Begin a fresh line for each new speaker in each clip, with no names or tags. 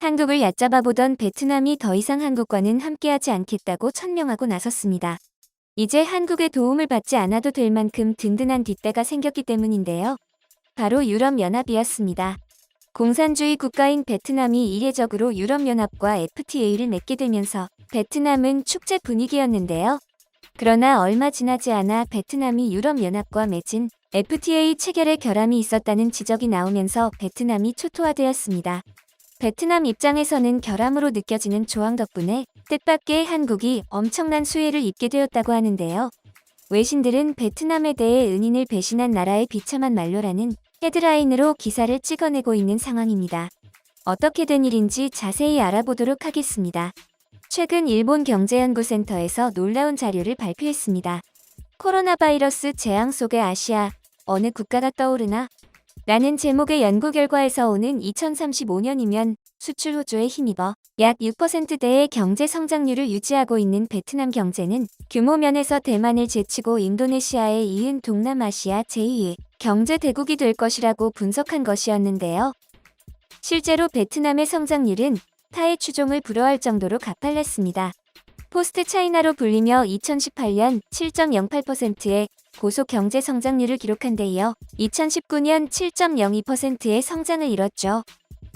한국을 얕잡아보던 베트남이 더 이상 한국과는 함께하지 않겠다고 천명하고 나섰습니다. 이제 한국의 도움을 받지 않아도 될 만큼 든든한 뒷배가 생겼기 때문인데요. 바로 유럽연합이었습니다. 공산주의 국가인 베트남이 이례적으로 유럽연합과 FTA를 맺게 되면서 베트남은 축제 분위기였는데요. 그러나 얼마 지나지 않아 베트남이 유럽연합과 맺은 FTA 체결에 결함이 있었다는 지적이 나오면서 베트남이 초토화되었습니다. 베트남 입장에서는 결함으로 느껴지는 조항 덕분에 뜻밖의 한국이 엄청난 수혜를 입게 되었다고 하는데요. 외신들은 베트남에 대해 은인을 배신한 나라의 비참한 만료라는 헤드라인으로 기사를 찍어내고 있는 상황입니다. 어떻게 된 일인지 자세히 알아보도록 하겠습니다. 최근 일본 경제연구센터에서 놀라운 자료를 발표했습니다. 코로나 바이러스 재앙 속의 아시아, 어느 국가가 떠오르나? 라는 제목의 연구 결과에서 오는 2035년이면 수출 호조에 힘입어 약 6%대의 경제 성장률을 유지하고 있는 베트남 경제는 규모 면에서 대만을 제치고 인도네시아에 이은 동남아시아 제2의 경제 대국이 될 것이라고 분석한 것이었는데요. 실제로 베트남의 성장률은 타의 추종을 불허할 정도로 가팔랐습니다. 포스트 차이나로 불리며 2018년 7.08%의 고속 경제 성장률을 기록한 데 이어 2019년 7.02%의 성장을 이뤘죠.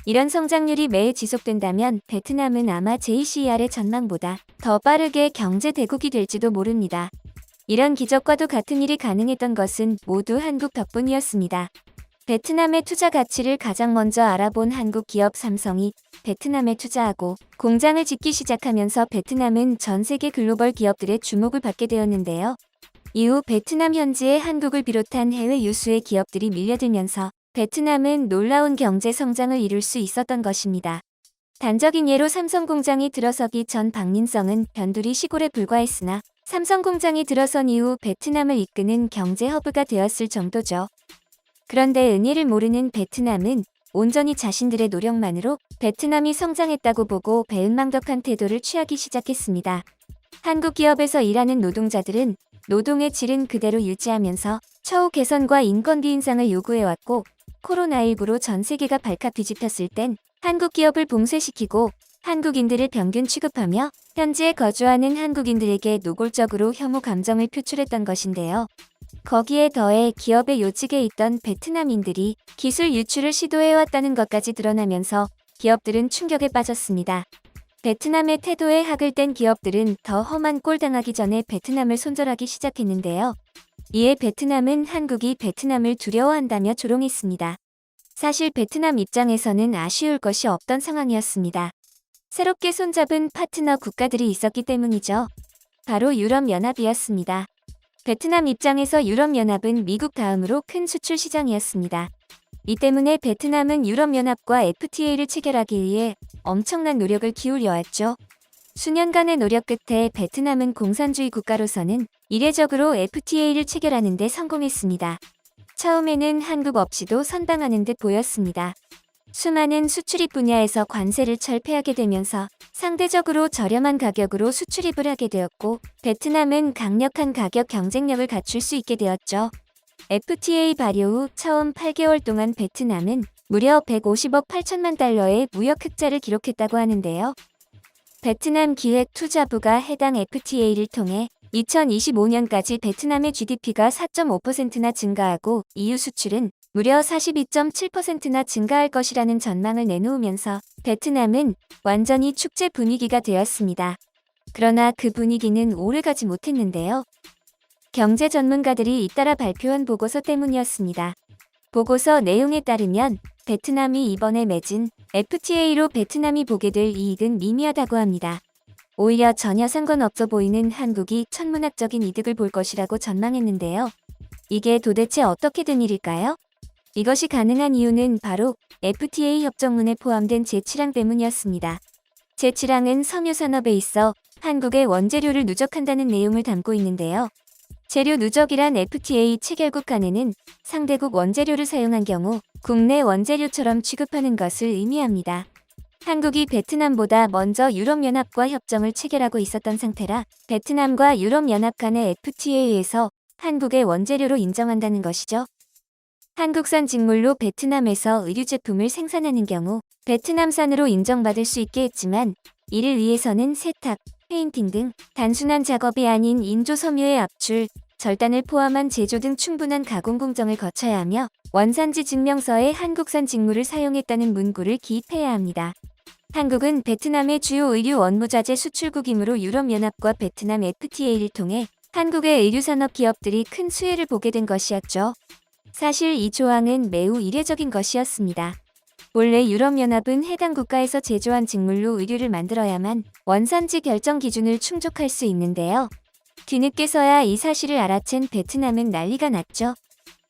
이런 성장률이 매일 지속된다면 베트남은 아마 JCER의 전망보다 더 빠르게 경제 대국이 될지도 모릅니다. 이런 기적과도 같은 일이 가능했던 것은 모두 한국 덕분이었습니다. 베트남의 투자 가치를 가장 먼저 알아본 한국 기업 삼성이 베트남에 투자하고 공장을 짓기 시작하면서 베트남은 전 세계 글로벌 기업들의 주목을 받게 되었는데요. 이후 베트남 현지에 한국을 비롯한 해외 유수의 기업들이 밀려들면서 베트남은 놀라운 경제 성장을 이룰 수 있었던 것입니다. 단적인 예로 삼성 공장이 들어서기 전 박민성은 변두리 시골에 불과했으나 삼성 공장이 들어선 이후 베트남을 이끄는 경제 허브가 되었을 정도죠. 그런데 은혜를 모르는 베트남은 온전히 자신들의 노력만으로 베트남이 성장했다고 보고 배은망덕한 태도를 취하기 시작했습니다. 한국 기업에서 일하는 노동자들은 노동의 질은 그대로 유지하면서 처우 개선과 인건비 인상을 요구해왔고 코로나19로 전 세계가 발칵 뒤집혔을 땐 한국 기업을 봉쇄시키고 한국인들을 평균 취급하며 현지에 거주하는 한국인들에게 노골적으로 혐오 감정을 표출했던 것인데요. 거기에 더해 기업의 요직에 있던 베트남인들이 기술 유출을 시도해왔다는 것까지 드러나면서 기업들은 충격에 빠졌습니다. 베트남의 태도에 학을 뗀 기업들은 더 험한 꼴 당하기 전에 베트남을 손절하기 시작했는데요. 이에 베트남은 한국이 베트남을 두려워한다며 조롱했습니다. 사실 베트남 입장에서는 아쉬울 것이 없던 상황이었습니다. 새롭게 손잡은 파트너 국가들이 있었기 때문이죠. 바로 유럽연합이었습니다. 베트남 입장에서 유럽연합은 미국 다음으로 큰 수출 시장이었습니다. 이 때문에 베트남은 유럽연합과 FTA를 체결하기 위해 엄청난 노력을 기울여왔죠. 수년간의 노력 끝에 베트남은 공산주의 국가로서는 이례적으로 FTA를 체결하는 데 성공했습니다. 처음에는 한국 없이도 선방하는 듯 보였습니다. 수많은 수출입 분야에서 관세를 철폐하게 되면서 상대적으로 저렴한 가격으로 수출입을 하게 되었고 베트남은 강력한 가격 경쟁력을 갖출 수 있게 되었죠. FTA 발효 후 처음 8개월 동안 베트남은 무려 150억 8천만 달러의 무역 흑자를 기록했다고 하는데요. 베트남 기획투자부가 해당 FTA를 통해 2025년까지 베트남의 GDP가 4.5%나 증가하고 EU 수출은 무려 42.7%나 증가할 것이라는 전망을 내놓으면서 베트남은 완전히 축제 분위기가 되었습니다. 그러나 그 분위기는 오래가지 못했는데요. 경제 전문가들이 잇따라 발표한 보고서 때문이었습니다. 보고서 내용에 따르면 베트남이 이번에 맺은 FTA로 베트남이 보게 될 이익은 미미하다고 합니다. 오히려 전혀 상관없어 보이는 한국이 천문학적인 이득을 볼 것이라고 전망했는데요. 이게 도대체 어떻게 된 일일까요? 이것이 가능한 이유는 바로 FTA 협정문에 포함된 제7항 때문이었습니다. 제7항은 섬유산업에 있어 한국의 원재료를 누적한다는 내용을 담고 있는데요. 재료 누적이란 FTA 체결국 간에는 상대국 원재료를 사용한 경우 국내 원재료처럼 취급하는 것을 의미합니다. 한국이 베트남보다 먼저 유럽연합과 협정을 체결하고 있었던 상태라 베트남과 유럽연합 간의 FTA에서 한국의 원재료로 인정한다는 것이죠. 한국산 직물로 베트남에서 의류 제품을 생산하는 경우 베트남산으로 인정받을 수 있게 했지만 이를 위해서는 세탁, 페인팅 등 단순한 작업이 아닌 인조 섬유의 압출, 절단을 포함한 제조 등 충분한 가공 공정을 거쳐야 하며 원산지 증명서에 한국산 직물을 사용했다는 문구를 기입해야 합니다. 한국은 베트남의 주요 의류 원무자재 수출국이므로 유럽연합과 베트남 FTA를 통해 한국의 의류산업 기업들이 큰 수혜를 보게 된 것이었죠. 사실 이 조항은 매우 이례적인 것이었습니다. 원래 유럽연합은 해당 국가에서 제조한 직물로 의류를 만들어야만 원산지 결정 기준을 충족할 수 있는데요. 뒤늦게서야 이 사실을 알아챈 베트남은 난리가 났죠.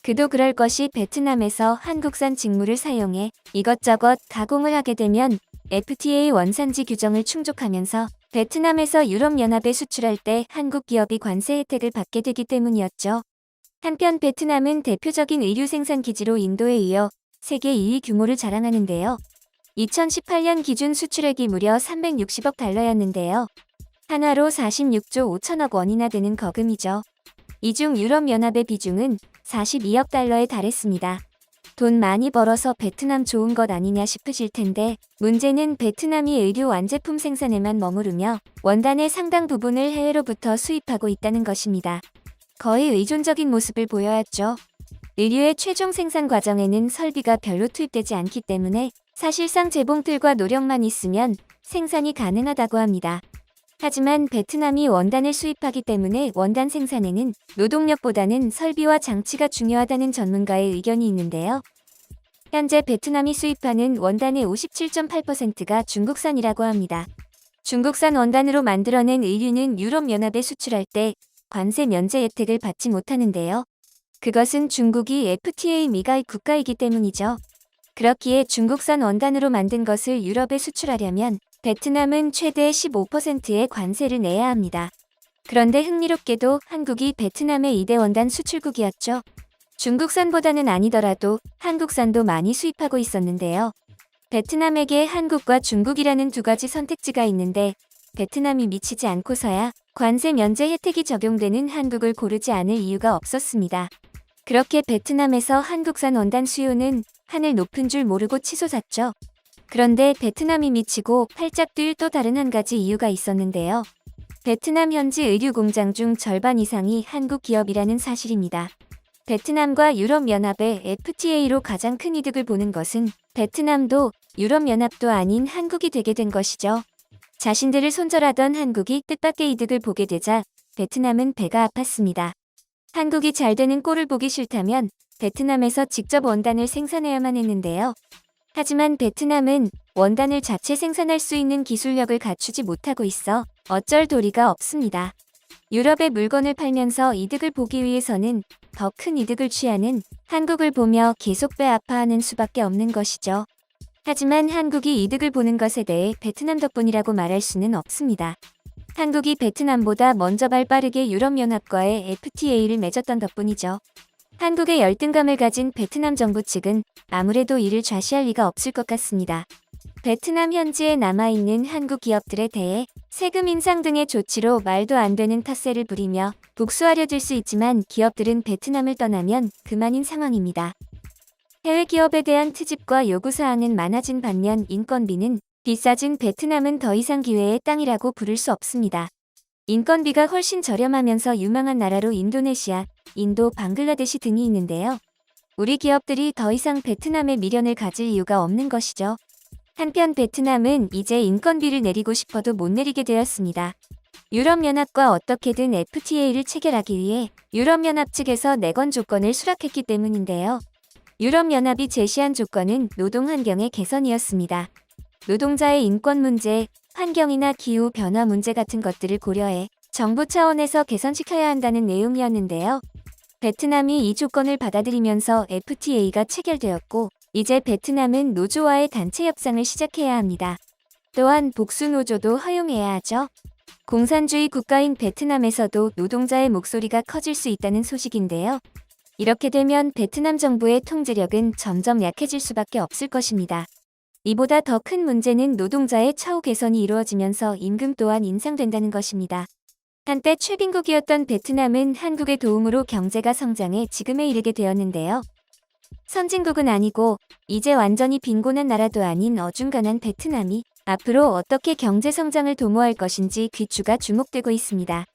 그도 그럴 것이 베트남에서 한국산 직물을 사용해 이것저것 가공을 하게 되면 FTA 원산지 규정을 충족하면서 베트남에서 유럽연합에 수출할 때 한국 기업이 관세 혜택을 받게 되기 때문이었죠. 한편 베트남은 대표적인 의류 생산 기지로 인도에 이어 세계 2위 규모를 자랑하는데요. 2018년 기준 수출액이 무려 360억 달러였는데요. 한화로 46조 5천억 원이나 되는 거금이죠. 이 중 유럽연합의 비중은 42억 달러에 달했습니다. 돈 많이 벌어서 베트남 좋은 것 아니냐 싶으실 텐데 문제는 베트남이 의류 완제품 생산에만 머무르며 원단의 상당 부분을 해외로부터 수입하고 있다는 것입니다. 거의 의존적인 모습을 보여왔죠. 의류의 최종 생산 과정에는 설비가 별로 투입되지 않기 때문에 사실상 재봉틀과 노력만 있으면 생산이 가능하다고 합니다. 하지만 베트남이 원단을 수입하기 때문에 원단 생산에는 노동력보다는 설비와 장치가 중요하다는 전문가의 의견이 있는데요. 현재 베트남이 수입하는 원단의 57.8%가 중국산이라고 합니다. 중국산 원단으로 만들어낸 의류는 유럽연합에 수출할 때 관세 면제 혜택을 받지 못하는데요. 그것은 중국이 FTA 미가입 국가이기 때문이죠. 그렇기에 중국산 원단으로 만든 것을 유럽에 수출하려면 베트남은 최대 15%의 관세를 내야 합니다. 그런데 흥미롭게도 한국이 베트남의 2대 원단 수출국이었죠. 중국산보다는 아니더라도 한국산도 많이 수입하고 있었는데요. 베트남에게 한국과 중국이라는 두 가지 선택지가 있는데 베트남이 미치지 않고서야 관세 면제 혜택이 적용되는 한국을 고르지 않을 이유가 없었습니다. 그렇게 베트남에서 한국산 원단 수요는 하늘 높은 줄 모르고 치솟았죠. 그런데 베트남이 미치고 팔짝 뛸 또 다른 한 가지 이유가 있었는데요. 베트남 현지 의류 공장 중 절반 이상이 한국 기업이라는 사실입니다. 베트남과 유럽연합의 FTA로 가장 큰 이득을 보는 것은 베트남도 유럽연합도 아닌 한국이 되게 된 것이죠. 자신들을 손절하던 한국이 뜻밖의 이득을 보게 되자 베트남은 배가 아팠습니다. 한국이 잘 되는 꼴을 보기 싫다면 베트남에서 직접 원단을 생산해야만 했는데요. 하지만 베트남은 원단을 자체 생산할 수 있는 기술력을 갖추지 못하고 있어 어쩔 도리가 없습니다. 유럽에 물건을 팔면서 이득을 보기 위해서는 더 큰 이득을 취하는 한국을 보며 계속 배 아파하는 수밖에 없는 것이죠. 하지만 한국이 이득을 보는 것에 대해 베트남 덕분이라고 말할 수는 없습니다. 한국이 베트남보다 먼저 발빠르게 유럽연합과의 FTA를 맺었던 덕분이죠. 한국의 열등감을 가진 베트남 정부 측은 아무래도 이를 좌시할 리가 없을 것 같습니다. 베트남 현지에 남아있는 한국 기업들에 대해 세금 인상 등의 조치로 말도 안 되는 텃세를 부리며 복수하려 들 수 있지만 기업들은 베트남을 떠나면 그만인 상황입니다. 해외 기업에 대한 트집과 요구사항은 많아진 반면 인건비는 비싸진 베트남은 더 이상 기회의 땅이라고 부를 수 없습니다. 인건비가 훨씬 저렴하면서 유망한 나라로 인도네시아, 인도, 방글라데시 등이 있는데요. 우리 기업들이 더 이상 베트남에 미련을 가질 이유가 없는 것이죠. 한편 베트남은 이제 인건비를 내리고 싶어도 못 내리게 되었습니다. 유럽연합과 어떻게든 FTA를 체결하기 위해 유럽연합 측에서 내건 조건을 수락했기 때문인데요. 유럽연합이 제시한 조건은 노동 환경의 개선이었습니다. 노동자의 인권 문제, 환경이나 기후 변화 문제 같은 것들을 고려해 정부 차원에서 개선시켜야 한다는 내용이었는데요. 베트남이 이 조건을 받아들이면서 FTA가 체결되었고 이제 베트남은 노조와의 단체 협상을 시작해야 합니다. 또한 복수노조도 허용해야 하죠. 공산주의 국가인 베트남에서도 노동자의 목소리가 커질 수 있다는 소식인데요. 이렇게 되면 베트남 정부의 통제력은 점점 약해질 수밖에 없을 것입니다. 이보다 더 큰 문제는 노동자의 처우 개선이 이루어지면서 임금 또한 인상된다는 것입니다. 한때 최빈국이었던 베트남은 한국의 도움으로 경제가 성장해 지금에 이르게 되었는데요. 선진국은 아니고 이제 완전히 빈곤한 나라도 아닌 어중간한 베트남이 앞으로 어떻게 경제 성장을 도모할 것인지 귀추가 주목되고 있습니다.